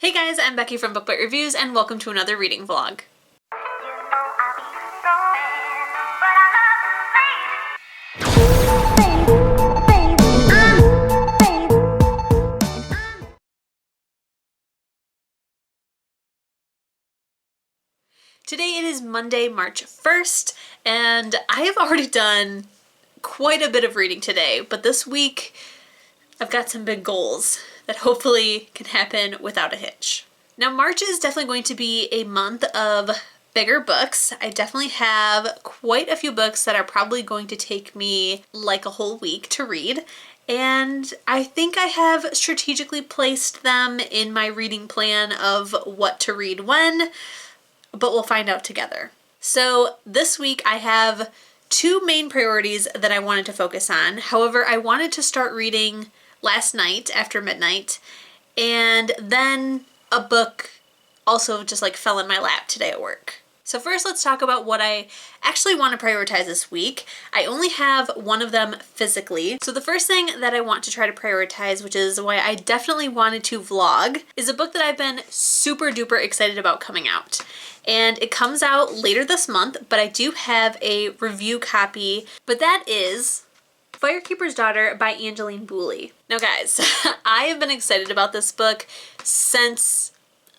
Hey guys, I'm Becky from Book Bite Reviews and welcome to another reading vlog. Today it is Monday, March 1st, and I have already done quite a bit of reading today, but this week I've got some big goals that hopefully can happen without a hitch. Now, March is definitely going to be a month of bigger books. I definitely have quite a few books that are probably going to take me like a whole week to read, and I think I have strategically placed them in my reading plan of what to read when, but we'll find out together. So this week I have two main priorities that I wanted to focus on. However, I wanted to start reading last night after midnight, and then a book also just like fell in my lap today at work. So first, let's talk about what I actually want to prioritize this week. I only have one of them physically. So the first thing that I want to try to prioritize, which is why I definitely wanted to vlog, is a book that I've been super duper excited about coming out. And it comes out later this month, but I do have a review copy, but that is Firekeeper's Daughter by Angeline Boulley. Now guys, I have been excited about this book since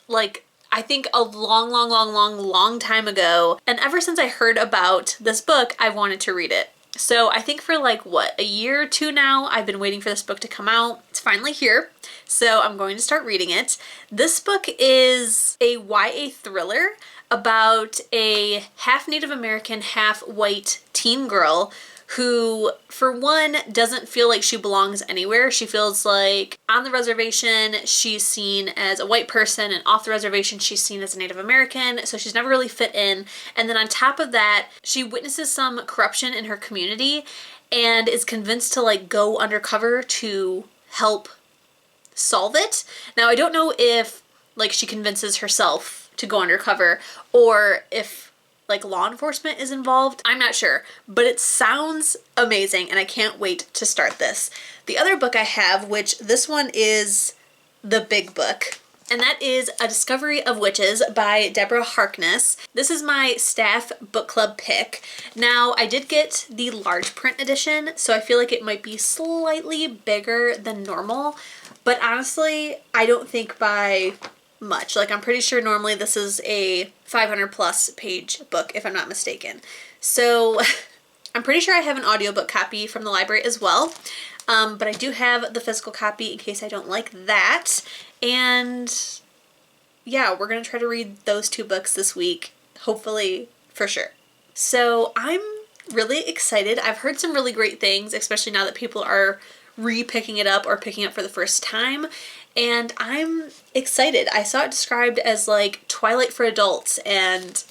I think a long time ago. And ever since I heard about this book, I wanted to read it. So I think for a year or two now, I've been waiting for this book to come out. It's finally here. So I'm going to start reading it. This book is a YA thriller about a half Native American, half white teen girl who, for one, doesn't feel like she belongs anywhere. She feels like on the reservation, she's seen as a white person, and off the reservation, she's seen as a Native American, so she's never really fit in. And then on top of that, she witnesses some corruption in her community and is convinced to go undercover to help solve it. Now, I don't know if she convinces herself to go undercover or if law enforcement is involved. I'm not sure, but it sounds amazing and I can't wait to start this. The other book I have, which this one is the big book, and that is A Discovery of Witches by Deborah Harkness. This is my staff book club pick. Now, I did get the large print edition, so I feel like it might be slightly bigger than normal, but honestly, I don't think by much. I'm pretty sure normally this is a 500 plus page book, if I'm not mistaken. So I'm pretty sure I have an audiobook copy from the library as well. But I do have the physical copy in case I don't like that. And yeah, we're going to try to read those two books this week, hopefully, for sure. So I'm really excited. I've heard some really great things, especially now that people are re-picking it up or picking it up for the first time. And I'm excited. I saw it described as Twilight for adults, and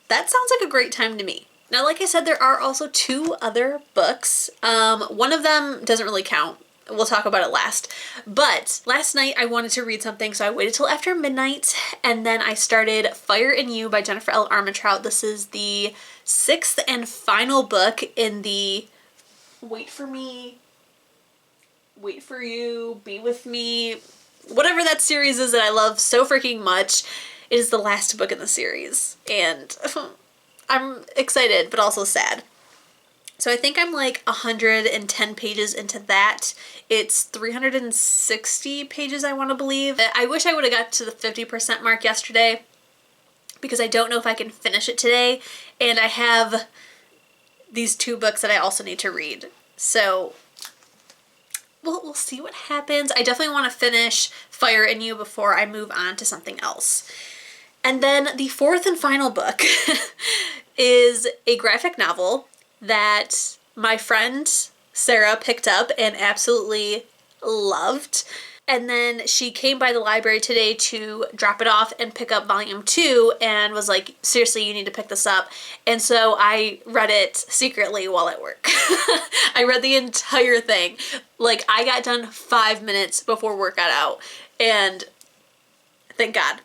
that sounds like a great time to me. Now, like I said, there are also two other books. One of them doesn't really count. We'll talk about it last. But last night I wanted to read something, so I waited till after midnight, and then I started Fire in You by Jennifer L. Armentrout. This is the 6th and final book in the Wait for Me, Wait for You, Be With Me, whatever that series is that I love so freaking much. It is the last book in the series, and I'm excited but also sad. So I think I'm 110 pages into that. It's 360 pages, I want to believe. I wish I would have got to the 50% mark yesterday because I don't know if I can finish it today, and I have these two books that I also need to read. So we'll see what happens. I definitely want to finish Fire in You before I move on to something else. And then the fourth and final book is a graphic novel that my friend Sarah picked up and absolutely loved. And then she came by the library today to drop it off and pick up volume 2 and was like, seriously, you need to pick this up. And so I read it secretly while at work. I read the entire thing. I got done 5 minutes before work got out, and thank God.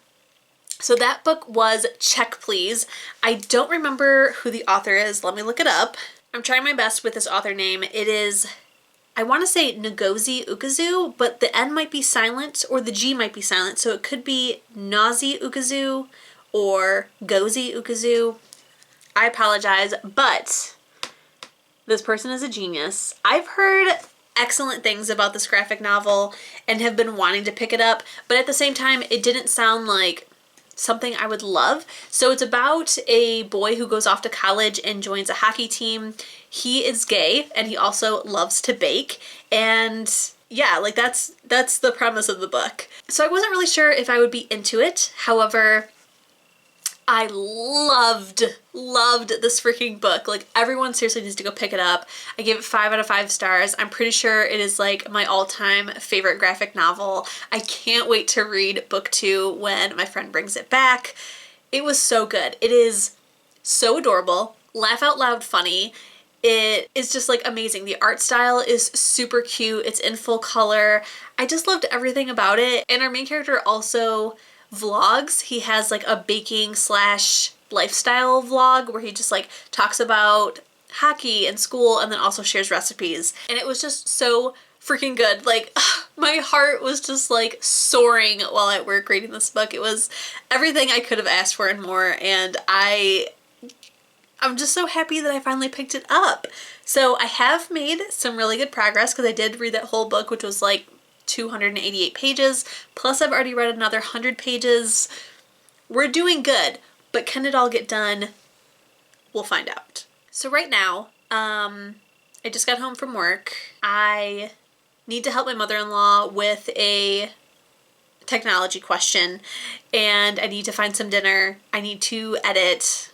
So that book was Check Please. I don't remember who the author is. Let me look it up. I'm trying my best with this author name. It is, I want to say Ngozi Ukazu, but the N might be silent or the G might be silent. So it could be Ngozi Ukazu or Gozi Ukazu. I apologize, but this person is a genius. I've heard excellent things about this graphic novel and have been wanting to pick it up, but at the same time, it didn't sound like something I would love. So it's about a boy who goes off to college and joins a hockey team. He is gay and he also loves to bake, and yeah, like that's the premise of the book. So I wasn't really sure if I would be into it. However, I loved this freaking book. Like, everyone seriously needs to go pick it up. I gave it 5 out of 5 stars. I'm pretty sure it is like my all-time favorite graphic novel. I can't wait to read book 2 when my friend brings it back. It was so good. It is so adorable, laugh out loud funny. It is just like amazing. The art style is super cute. It's in full color. I just loved everything about it. And our main character also vlogs. He has like a baking / lifestyle vlog where he just like talks about hockey and school and then also shares recipes. And it was just so freaking good. Like, my heart was just like soaring while at work reading this book. It was everything I could have asked for and more, and I'm just so happy that I finally picked it up. So I have made some really good progress because I did read that whole book, which was like 288 pages, plus I've already read another 100 pages. We're doing good, but can it all get done? We'll find out. So right now, I just got home from work. I need to help my mother-in-law with a technology question, and I need to find some dinner. I need to edit,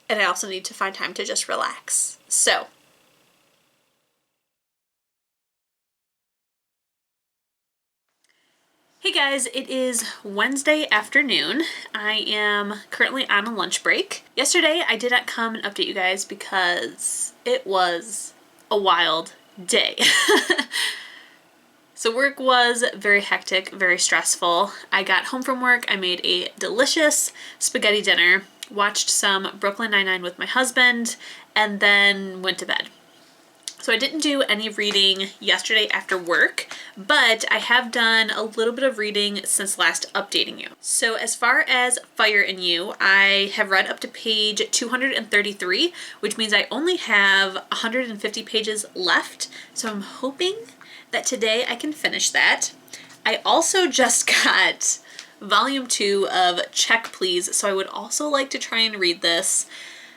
and I also need to find time to just relax. So hey guys, it is Wednesday afternoon. I am currently on a lunch break. Yesterday I did not come and update you guys because it was a wild day. So work was very hectic, very stressful. I got home from work, I made a delicious spaghetti dinner, watched some Brooklyn Nine-Nine with my husband, and then went to bed. So I didn't do any reading yesterday after work, but I have done a little bit of reading since last updating you. So as far as Fire in You, I have read up to page 233, which means I only have 150 pages left. So I'm hoping that today I can finish that. I also just got volume 2 of Check Please, so I would also like to try and read this.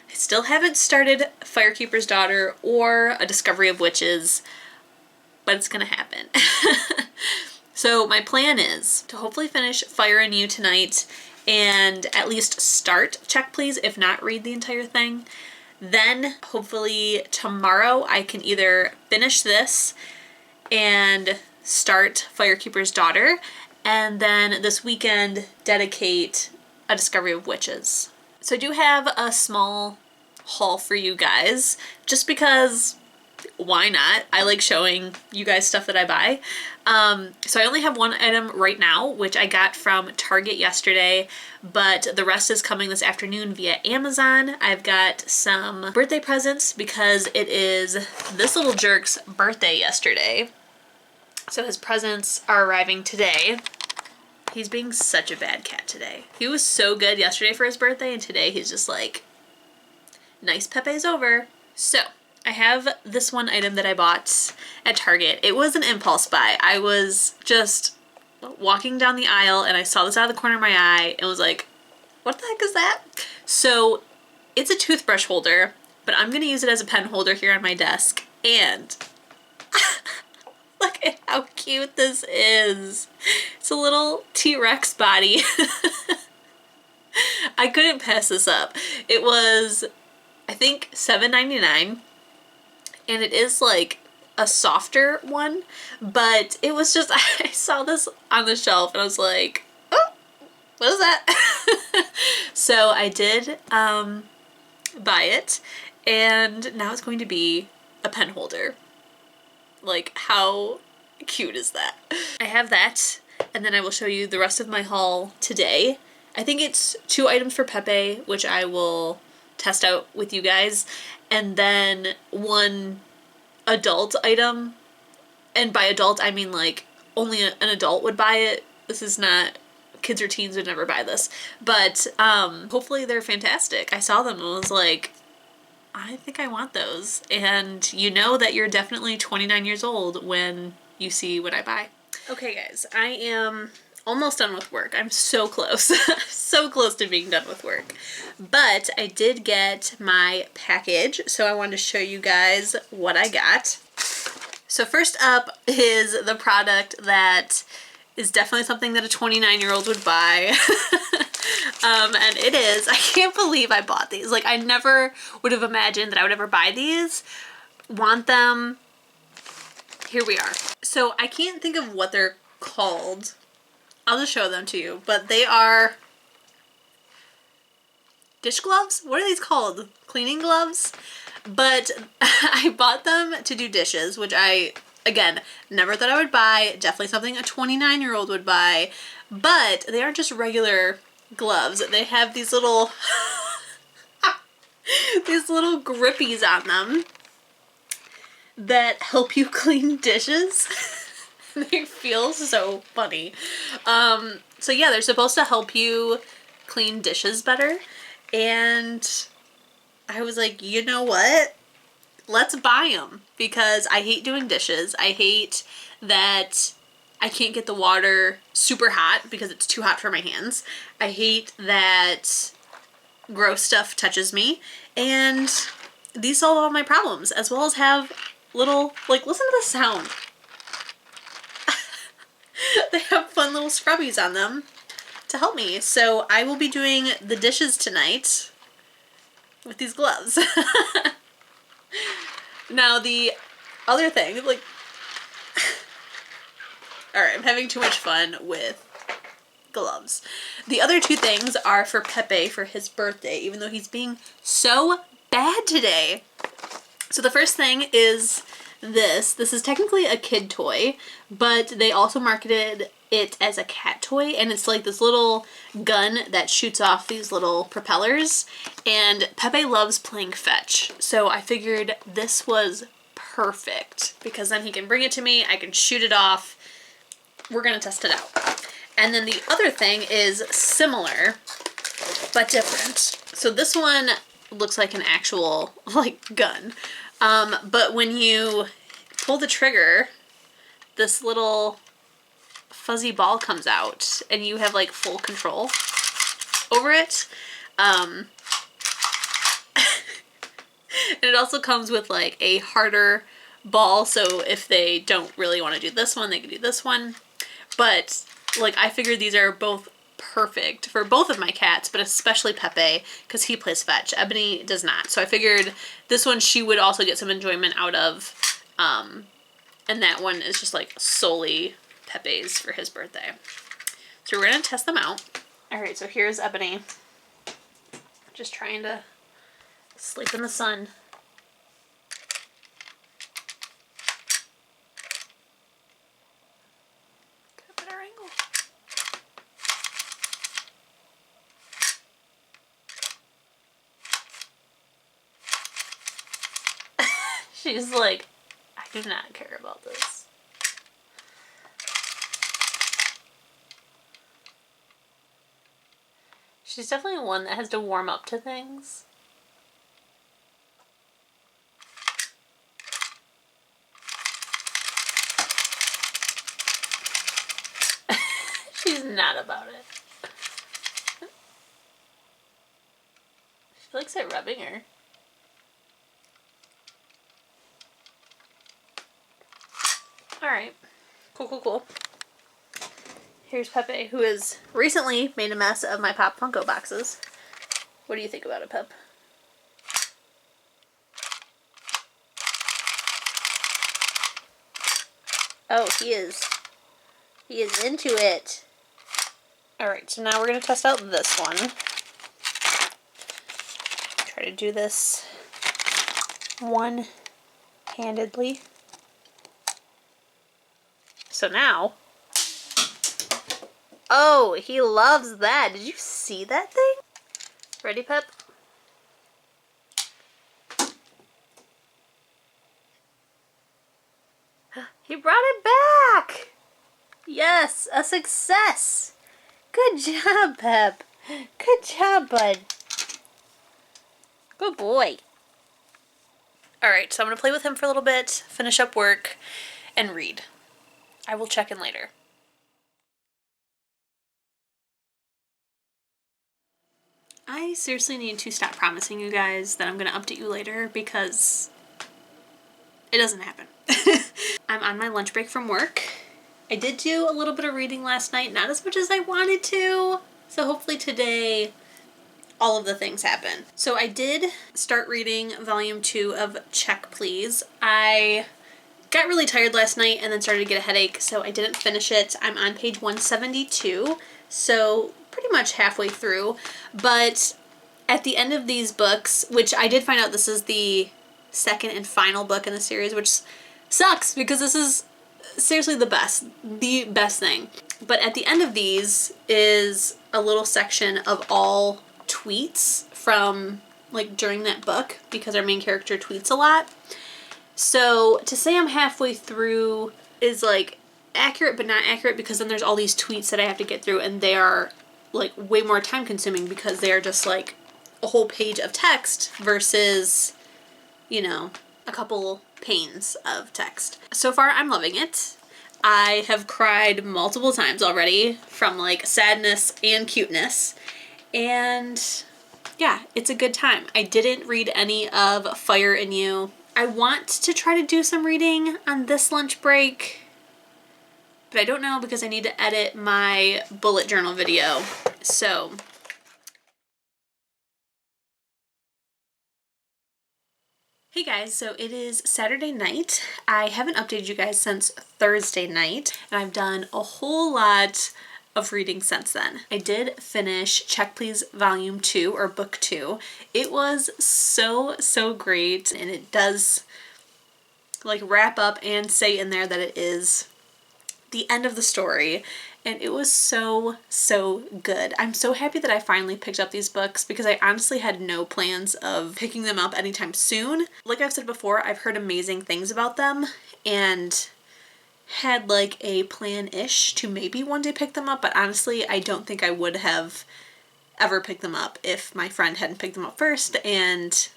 I still haven't started Firekeeper's Daughter or A Discovery of Witches, but it's gonna happen. So my plan is to hopefully finish Fire in You tonight and at least start Check Please, if not read the entire thing. Then hopefully tomorrow I can either finish this and start Firekeeper's Daughter, and then this weekend dedicate A Discovery of Witches. So I do have a small haul for you guys, just because why not? I like showing you guys stuff that I buy. So I only have one item right now, which I got from Target yesterday, but the rest is coming this afternoon via Amazon. I've got some birthday presents because it is this little jerk's birthday yesterday. So his presents are arriving today. He's being such a bad cat today. He was so good yesterday for his birthday, and today he's just like, nice Pepe's over. So I have this one item that I bought at Target. It was an impulse buy. I was just walking down the aisle and I saw this out of the corner of my eye and was like, what the heck is that? So it's a toothbrush holder, but I'm gonna use it as a pen holder here on my desk, and look at how cute this is. It's a little T-Rex body. I couldn't pass this up. It was, I think, $7.99, and it is like a softer one, but it was just, I saw this on the shelf and I was like, oh, what is that? So I did buy it, and now it's going to be a pen holder. Like, how cute is that? I have that, and then I will show you the rest of my haul today. I think it's 2 items for Pepe, which I will test out with you guys, and then 1 adult item and by adult I mean like only an adult would buy it. This is not, kids or teens would never buy this. But hopefully they're fantastic. I saw them and was like, I think I want those. And you know that you're definitely 29 years old when you see what I buy. Okay guys, I am almost done with work. I'm so close. So close to being done with work. But I did get my package, so I wanted to show you guys what I got. So first up is the product that is definitely something that a 29-year-old would buy. And it is, I can't believe I bought these. Like, I never would have imagined that I would ever buy these, want them. Here we are. So I can't think of what they're called. I'll just show them to you, but they are dish gloves? What are these called? Cleaning gloves? But I bought them to do dishes, which I, again, never thought I would buy. Definitely something a 29-year-old would buy. But they aren't just regular gloves. They have these little these little grippies on them that help you clean dishes. They feel so funny. So yeah, they're supposed to help you clean dishes better. And I was like, you know what? Let's buy them, because I hate doing dishes. I hate that I can't get the water super hot because it's too hot for my hands. I hate that gross stuff touches me. And these solve all my problems, as well as have little, like, listen to the sound. They have fun little scrubbies on them to help me. So I will be doing the dishes tonight with these gloves. Now the other thing, like, alright, I'm having too much fun with gloves. The other two things are for Pepe for his birthday, even though he's being so bad today. So the first thing is this. This is technically a kid toy, but they also marketed it as a cat toy, and it's like this little gun that shoots off these little propellers, and Pepe loves playing fetch, so I figured this was perfect, because then he can bring it to me, I can shoot it off. We're gonna test it out. And then the other thing is similar but different. So this one looks like an actual, like, gun. But when you pull the trigger, this little fuzzy ball comes out and you have, like, full control over it. And it also comes with, like, a harder ball, so if they don't really want to do this one, they can do this one. But, like, I figured these are both perfect for both of my cats, but especially Pepe, because he plays fetch. Ebony does not. So I figured this one she would also get some enjoyment out of, and that one is just, like, solely Pepe's for his birthday. So we're going to test them out. Alright, so here's Ebony. Just trying to sleep in the sun. Get a better angle. She's like, I do not care about this. She's definitely one that has to warm up to things. She's not about it. She likes it rubbing her. Alright. Cool, cool, cool. Here's Pepe, who has recently made a mess of my Pop Funko boxes. What do you think about it, Pep? Oh, he is into it. Alright, so now we're going to test out this one. Try to do this one-handedly. So now, oh, he loves that. Did you see that thing? Ready, Pep? He brought it back! Yes, a success! Good job, Pep. Good job, bud. Good boy. Alright, so I'm going to play with him for a little bit, finish up work, and read. I will check in later. I seriously need to stop promising you guys that I'm going to update you later because it doesn't happen. I'm on my lunch break from work. I did do a little bit of reading last night, not as much as I wanted to. So hopefully today all of the things happen. So I did start reading volume 2 of Check Please. I got really tired last night and then started to get a headache, so I didn't finish it. I'm on page 172, so pretty much halfway through. But at the end of these books, which I did find out this is the second and final book in the series, which sucks because this is seriously the best thing. But at the end of these is a little section of all tweets from like during that book because our main character tweets a lot. So to say I'm halfway through is like accurate but not accurate because then there's all these tweets that I have to get through and they are like way more time consuming because they are just like a whole page of text versus, you know, a couple panes of text. So far I'm loving it. I have cried multiple times already from like sadness and cuteness. And yeah, it's a good time. I didn't read any of Fire in You. I want to try to do some reading on this lunch break, but I don't know because I need to edit my bullet journal video. So hey guys, so it is Saturday night. I haven't updated you guys since Thursday night, and I've done a whole lot of reading since then. I did finish Check Please Volume 2 or Book 2. It was so great, and it does like wrap up and say in there that it is the end of the story, and it was so good. I'm so happy that I finally picked up these books because I honestly had no plans of picking them up anytime soon. Like I've said before, I've heard amazing things about them and had like a plan-ish to maybe one day pick them up, but honestly I don't think I would have ever picked them up if my friend hadn't picked them up first and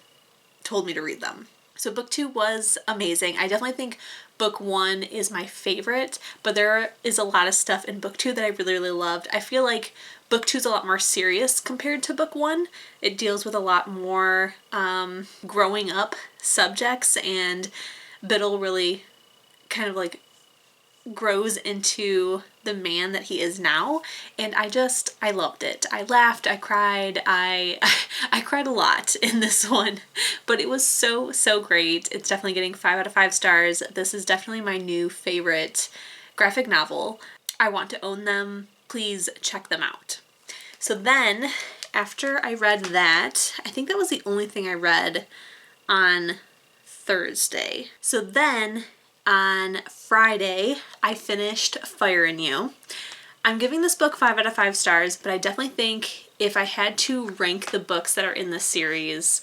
told me to read them. So book 2 was amazing. I definitely think book 1 is my favorite, but there is a lot of stuff in book 2 that I really loved. I feel like book 2 is a lot more serious compared to book 1. It deals with a lot more growing up subjects, and Biddle really kind of like grows into the man that he is now, and I loved it. I laughed, I cried, I cried a lot in this one, but it was so great. It's definitely getting 5 out of 5 stars. This is definitely my new favorite graphic novel. I want to own them. Please check them out. So then after I read that, I think that was the only thing I read on Thursday. So then on Friday, I finished Fire in You. I'm giving this book 5 out of 5 stars, but I definitely think if I had to rank the books that are in this series,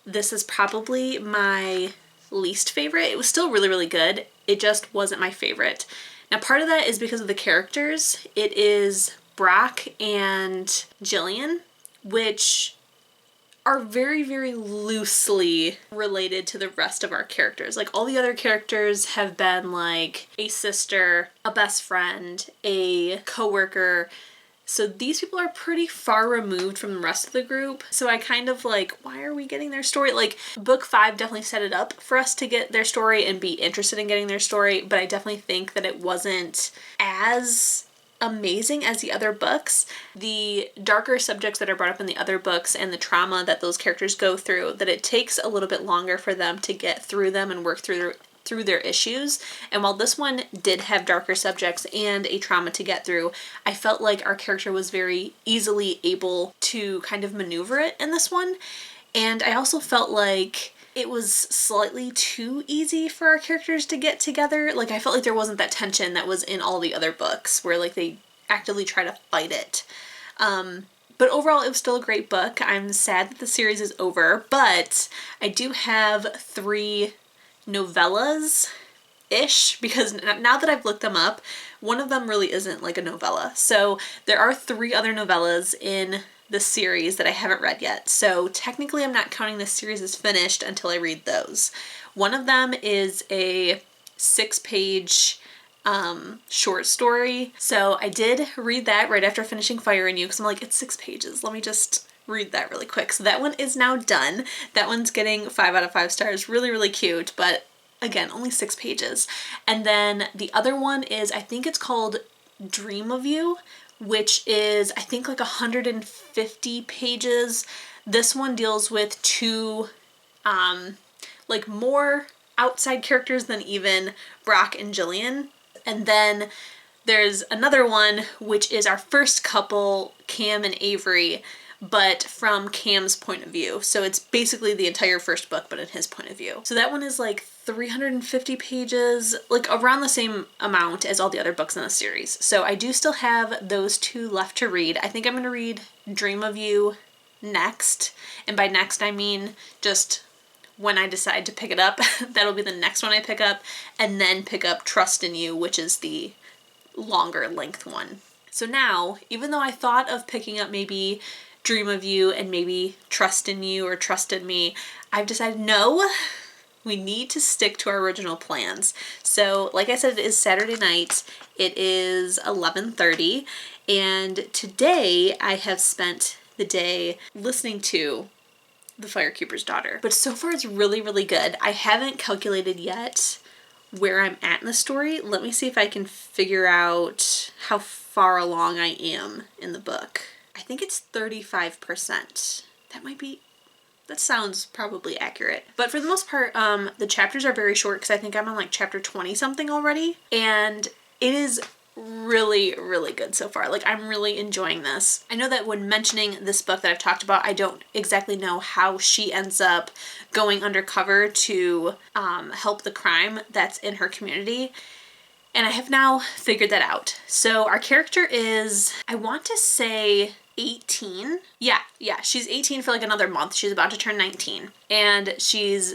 this is probably my least favorite. It was still really good. It just wasn't my favorite. Now, part of that is because of the characters. It is Brock and Jillian, which are very loosely related to the rest of our characters. Like all the other characters have been like a sister, a best friend, a coworker. So these people are pretty far removed from the rest of the group. So I kind of like, why are we getting their story? Like book 5 definitely set it up for us to get their story and be interested in getting their story, but I definitely think that it wasn't as amazing as the other books. The darker subjects that are brought up in the other books and the trauma that those characters go through, that it takes a little bit longer for them to get through them and work through their issues. And while this one did have darker subjects and a trauma to get through, I felt like our character was very easily able to kind of maneuver it in this one. And I also felt like it was slightly too easy for our characters to get together. Like I felt like there wasn't that tension that was in all the other books where like they actively try to fight it. But overall it was still a great book. I'm sad that the series is over, but I do have 3 novellas ish, because now that I've looked them up, one of them really isn't like a novella. So there are 3 other novellas in the series that I haven't read yet. So technically I'm not counting this series as finished until I read those. One of them is a 6-page short story. So I did read that right after finishing Fire and You, because I'm like, it's 6 pages. Let me just read that really quick. So that one is now done. That one's getting 5 out of 5 stars. Really, really cute, but again, only 6 pages. And then the other one is, I think it's called Dream of You, which is, I think, like 150 pages. This one deals with 2, like more outside characters than even Brock and Jillian. And then there's another one, which is our first couple, Cam and Avery, but from Cam's point of view. So it's basically the entire first book, but in his point of view. So that one is like 350 pages, like around the same amount as all the other books in the series. So I do still have those 2 left to read. I think I'm going to read Dream of You next. And by next, I mean just when I decide to pick it up. That'll be the next one I pick up, and then pick up Trust in You, which is the longer length one. So now, even though I thought of picking up maybe Dream of You and maybe Trust in You or Trust in Me, I've decided no, we need to stick to our original plans. So like I said, it is Saturday night. It is 11:30, and today I have spent the day listening to The Firekeeper's Daughter. But so far it's really, really good. I haven't calculated yet where I'm at in the story. Let me see if I can figure out how far along I am in the book. I think it's 35%. That sounds probably accurate. But for the most part, the chapters are very short, because I think I'm on like chapter 20 something already. And it is really, really good so far. Like, I'm really enjoying this. I know that when mentioning this book that I've talked about, I don't exactly know how she ends up going undercover to help the crime that's in her community. And I have now figured that out. So our character is, I want to say 18. Yeah, she's 18 for like another month. She's about to turn 19. And she's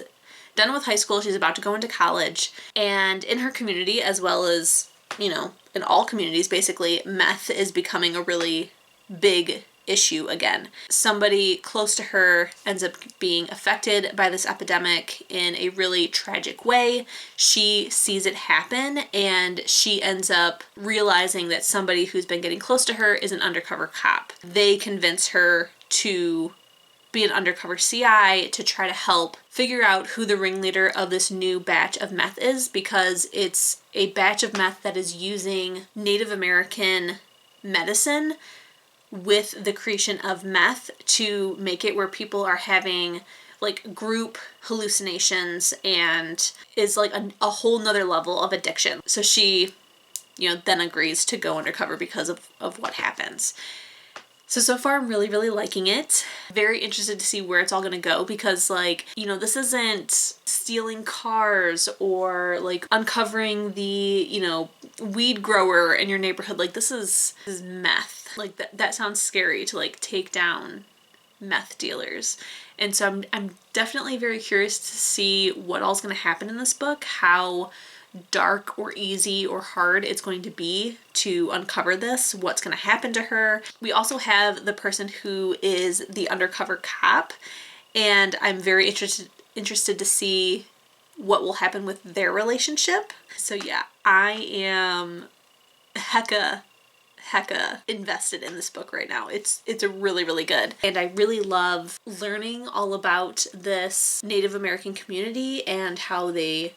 done with high school. She's about to go into college. And in her community, as well as, you know, in all communities basically, meth is becoming a really big issue again. Somebody close to her ends up being affected by this epidemic in a really tragic way. She sees it happen, and she ends up realizing that somebody who's been getting close to her is an undercover cop. They convince her to be an undercover CI to try to help figure out who the ringleader of this new batch of meth is, because it's a batch of meth that is using Native American medicine with the creation of meth to make it where people are having like group hallucinations, and is like a whole nother level of addiction. So she, you know, then agrees to go undercover because of what happens. So far I'm really, really liking it. Very interested to see where it's all going to go, because like, you know, this isn't stealing cars or like uncovering the, you know, weed grower in your neighborhood. Like, this is meth. Like that sounds scary, to like take down meth dealers. And so I'm definitely very curious to see what all's going to happen in this book, how dark or easy or hard it's going to be to uncover this, what's going to happen to her. We also have the person who is the undercover cop, and I'm very interested to see what will happen with their relationship. So yeah, I am hecka invested in this book right now. It's really, really good. And I really love learning all about this Native American community and how they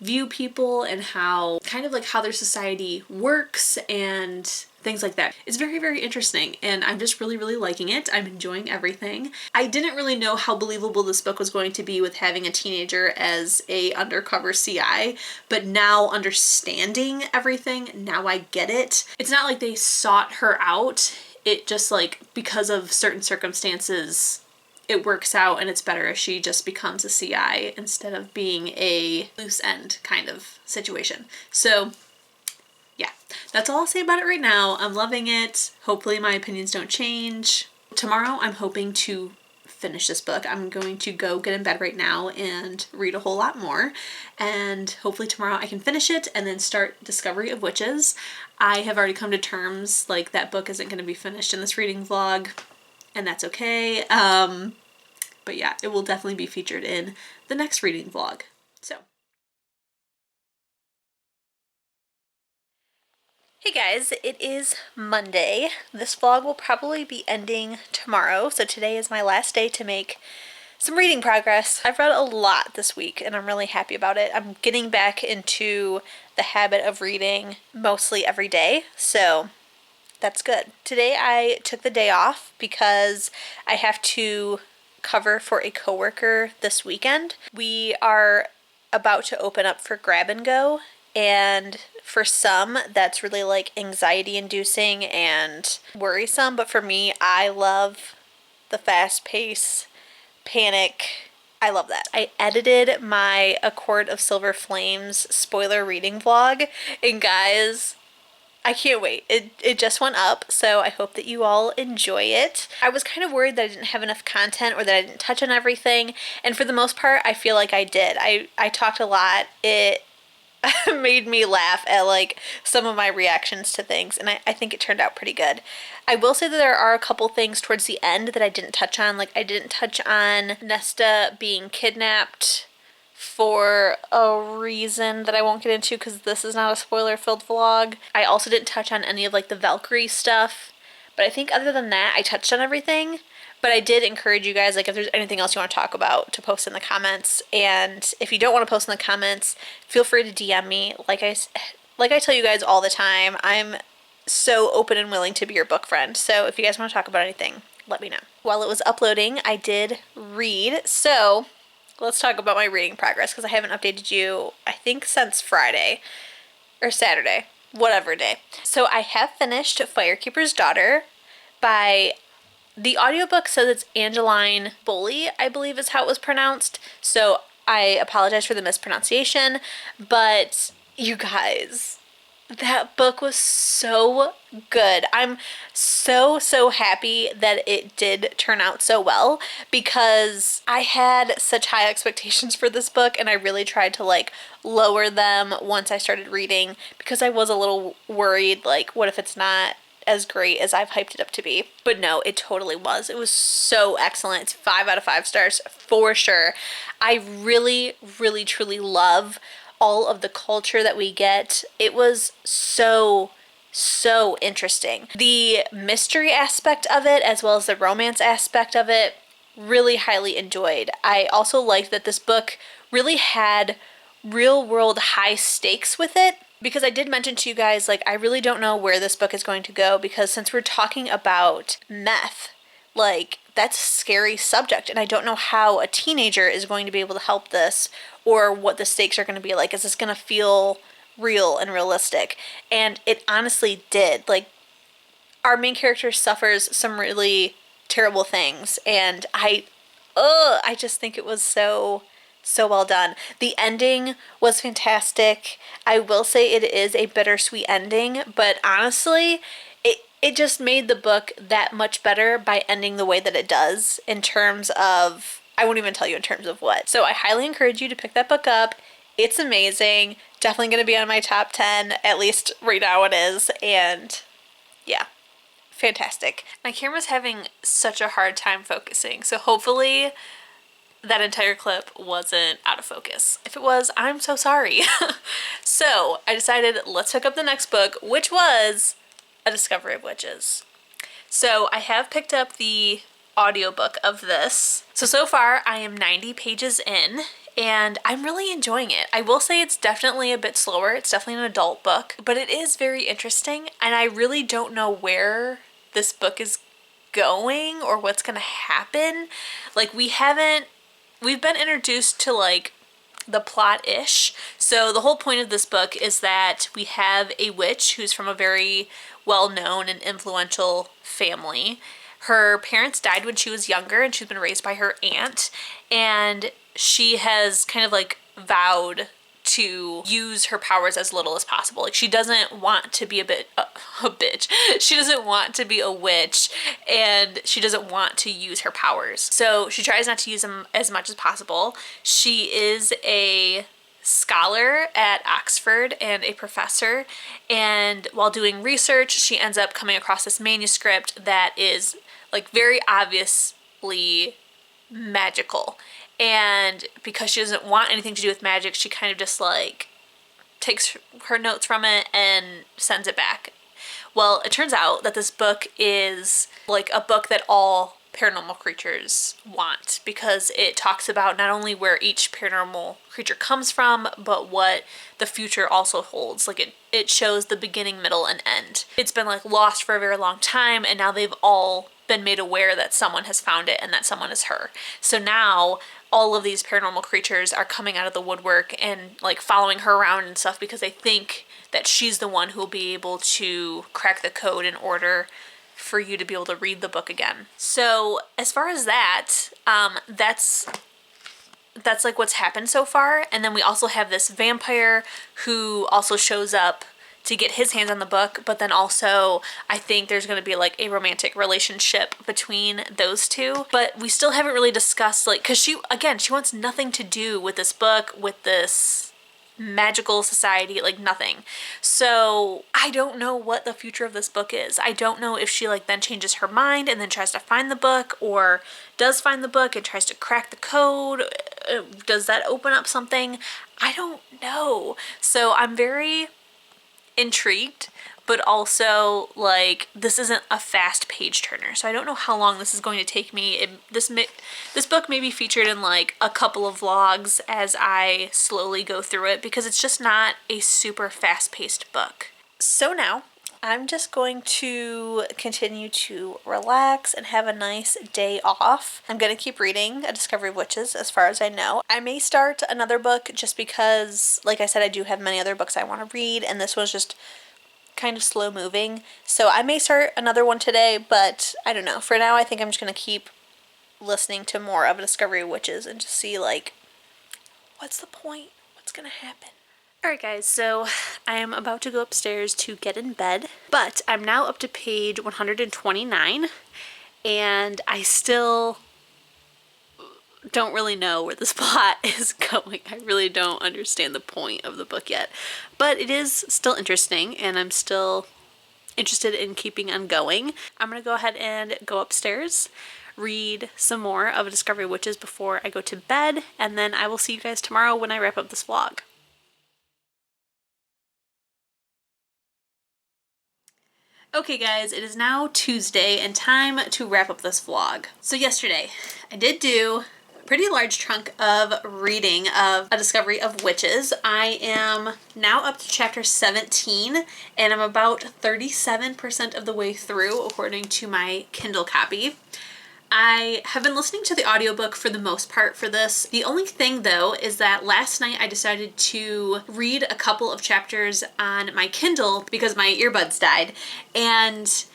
view people, and how kind of like how their society works and things like that. It's very, very interesting, and I'm just really, really liking it. I'm enjoying everything. I didn't really know how believable this book was going to be with having a teenager as a undercover CI, but now understanding everything, now I get it. It's not like they sought her out. It just like, because of certain circumstances, it works out, and it's better if she just becomes a CI instead of being a loose end kind of situation. So yeah, that's all I'll say about it right now. I'm loving it. Hopefully my opinions don't change. Tomorrow I'm hoping to finish this book. I'm going to go get in bed right now and read a whole lot more, and hopefully tomorrow I can finish it and then start Discovery of Witches. I have already come to terms, like, that book isn't going to be finished in this reading vlog, and that's okay. But yeah, it will definitely be featured in the next reading vlog. So. Hey guys, it is Monday. This vlog will probably be ending tomorrow, so today is my last day to make some reading progress. I've read a lot this week and I'm really happy about it. I'm getting back into the habit of reading mostly every day, so that's good. Today I took the day off because I have to cover for a coworker this weekend. We are about to open up for grab and go, and for some that's really like anxiety inducing and worrisome, but for me, I love the fast pace, panic. I love that. I edited my A Court of Silver Flames spoiler reading vlog, and guys, I can't wait. It just went up, so I hope that you all enjoy it. I was kind of worried that I didn't have enough content or that I didn't touch on everything, and for the most part, I feel like I did. I talked a lot. It made me laugh at like some of my reactions to things, and I think it turned out pretty good. I will say that there are a couple things towards the end that I didn't touch on. Like, I didn't touch on Nesta being kidnapped for a reason that I won't get into because this is not a spoiler-filled vlog. I also didn't touch on any of like the Valkyrie stuff, but I think other than that, I touched on everything. But I did encourage you guys, like, if there's anything else you want to talk about, to post in the comments. And if you don't want to post in the comments, feel free to DM me. Like I tell you guys all the time, I'm so open and willing to be your book friend. So if you guys want to talk about anything, let me know. While it was uploading, I did read. So let's talk about my reading progress, because I haven't updated you, I think, since Friday or Saturday, whatever day. So I have finished Firekeeper's Daughter by... The audiobook says it's Angeline Boulley, I believe is how it was pronounced, so I apologize for the mispronunciation, but you guys, that book was so good. I'm so happy that it did turn out so well, because I had such high expectations for this book, and I really tried to like lower them once I started reading, because I was a little worried, like, what if it's not as great as I've hyped it up to be. But no, it totally was. It was so excellent. It's 5 out of 5 stars for sure. I really truly love all of the culture that we get. It was so interesting. The mystery aspect of it, as well as the romance aspect of it, really highly enjoyed. I also liked that this book really had real world high stakes with it, because I did mention to you guys, like, I really don't know where this book is going to go, because since we're talking about meth, like, that's a scary subject, and I don't know how a teenager is going to be able to help this, or what the stakes are going to be like. Is this going to feel real and realistic? And it honestly did. Like, our main character suffers some really terrible things, and I just think it was so well done. The ending was fantastic. I will say it is a bittersweet ending, but honestly, it just made the book that much better by ending the way that it does, in terms of, I won't even tell you in terms of what. So I highly encourage you to pick that book up. It's amazing. Definitely going to be on my top 10, at least right now it is, and yeah. Fantastic. My camera's having such a hard time focusing, so hopefully that entire clip wasn't out of focus. If it was, I'm so sorry. So I decided, let's pick up the next book, which was A Discovery of Witches. So I have picked up the audiobook of this. So far I am 90 pages in, and I'm really enjoying it. I will say it's definitely a bit slower. It's definitely an adult book, but it is very interesting, and I really don't know where this book is going or what's gonna happen. Like, we've been introduced to like the plot-ish. So the whole point of this book is that we have a witch who's from a very well-known and influential family. Her parents died when she was younger, and she's been raised by her aunt, and she has kind of like vowed to use her powers as little as possible. Like, she doesn't want to be a bitch. She doesn't want to be a witch, and she doesn't want to use her powers. So she tries not to use them as much as possible. She is a scholar at Oxford and a professor, and while doing research, she ends up coming across this manuscript that is like very obviously magical. And because she doesn't want anything to do with magic, she kind of just like takes her notes from it and sends it back. Well, it turns out that this book is like a book that all paranormal creatures want, because it talks about not only where each paranormal creature comes from, but what the future also holds. Like, it shows the beginning, middle, and end. It's been like lost for a very long time, and now they've all been made aware that someone has found it and that someone is her. So now all of these paranormal creatures are coming out of the woodwork and like following her around and stuff, because they think that she's the one who will be able to crack the code in order for you to be able to read the book again. So as far as that, that's like what's happened so far. And then we also have this vampire who also shows up to get his hands on the book, but then also I think there's going to be like a romantic relationship between those two. But we still haven't really discussed, like, because she wants nothing to do with this book, with this magical society, like nothing. So I don't know what the future of this book is. I don't know if she like then changes her mind and then tries to find the book, or does find the book and tries to crack the code. Does that open up something? I don't know. So I'm very intrigued, but also like this isn't a fast page turner, so I don't know how long this is going to take me. This book may be featured in like a couple of vlogs as I slowly go through it, because it's just not a super fast-paced book. So now I'm just going to continue to relax and have a nice day off. I'm going to keep reading A Discovery of Witches as far as I know. I may start another book just because, like I said, I do have many other books I want to read, and this was just kind of slow moving. So I may start another one today, but I don't know. For now, I think I'm just going to keep listening to more of A Discovery of Witches and just see, like, what's the point? What's going to happen? Alright guys, so I am about to go upstairs to get in bed, but I'm now up to page 129, and I still don't really know where this plot is going. I really don't understand the point of the book yet, but it is still interesting, and I'm still interested in keeping on going. I'm going to go ahead and go upstairs, read some more of A Discovery of Witches before I go to bed, and then I will see you guys tomorrow when I wrap up this vlog. Okay guys, it is now Tuesday and time to wrap up this vlog. So yesterday, I did do a pretty large chunk of reading of A Discovery of Witches. I am now up to chapter 17, and I'm about 37% of the way through according to my Kindle copy. I have been listening to the audiobook for the most part for this. The only thing though is that last night I decided to read a couple of chapters on my Kindle because my earbuds died, and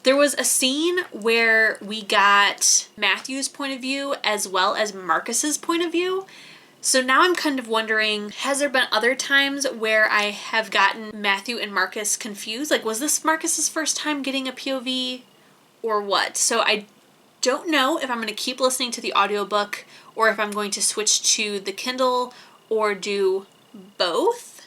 there was a scene where we got Matthew's point of view as well as Marcus's point of view. So now I'm kind of wondering, has there been other times where I have gotten Matthew and Marcus confused? Like, was this Marcus's first time getting a POV or what? So I don't know if I'm going to keep listening to the audiobook or if I'm going to switch to the Kindle or do both.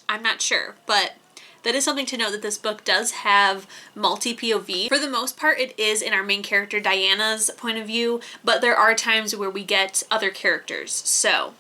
I'm not sure, but that is something to note, that this book does have multi-POV. For the most part, it is in our main character Diana's point of view, but there are times where we get other characters, so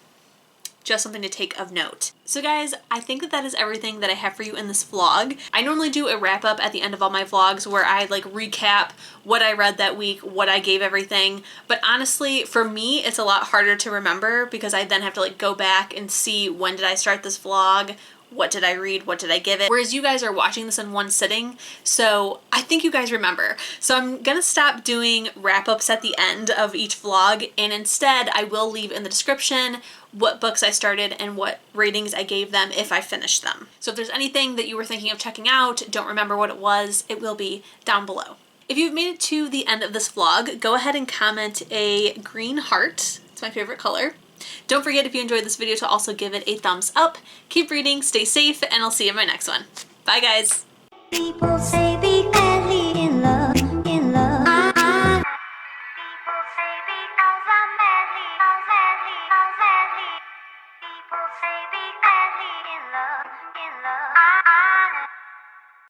just something to take of note. So guys, I think that is everything that I have for you in this vlog. I normally do a wrap up at the end of all my vlogs where I like recap what I read that week, what I gave everything, but honestly for me it's a lot harder to remember because I then have to like go back and see when did I start this vlog, what did I read, what did I give it, whereas you guys are watching this in one sitting, so I think you guys remember. So I'm gonna stop doing wrap-ups at the end of each vlog, and instead I will leave in the description what books I started and what ratings I gave them if I finished them. So if there's anything that you were thinking of checking out, don't remember what it was, it will be down below. If you've made it to the end of this vlog, go ahead and comment a green heart. It's my favorite color. Don't forget, if you enjoyed this video, to also give it a thumbs up. Keep reading, stay safe, and I'll see you in my next one. Bye, guys! People say